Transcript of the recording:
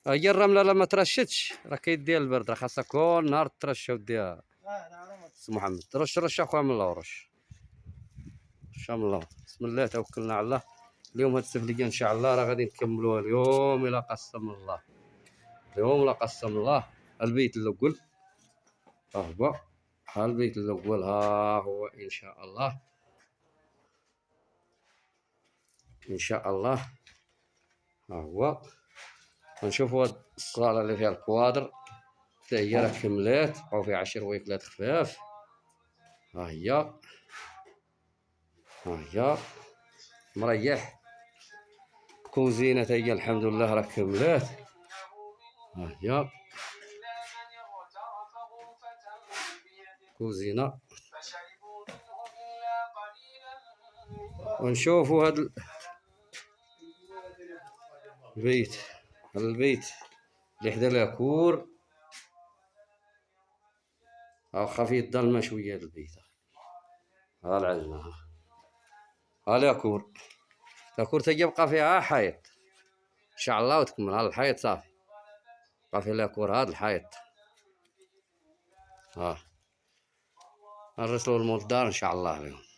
هي الرمله لما ترشتش راه كيديها البرد، راه خاصها كل نهار ترشى وديها. سي محمد رش اخويا من الله ورش. رش من الله. بسم الله توكلنا على الله. اليوم هاد السفليه ان شاء الله راه غادي نكملوها اليوم الا قسم الله. اليوم لا قسم الله. البيت الاول ها هو، ها البيت الاول ها هو ان شاء الله. ان شاء الله ها هو. نشوفوا هاد الصاله اللي فيها الكوادر حتى هي راه كملات، بقاو فيها 10 ويكلات خفاف. ها هي ها هي مريح. كوزينه حتى هي الحمد لله راه كملات. ها هي كوزينه. ونشوفوا هاد البيت، هذا البيت اللي حدا لاكور. واخا فيه الظلمه شويه هاد البيت. ها العزمه ها لاكور. لاكور تيبقى فيها حيط ان شاء الله وتكمل. ها الحيط صافي بقى فيه لاكور. هاد الحيط ها نرسلو المول الدار ان شاء الله اليوم.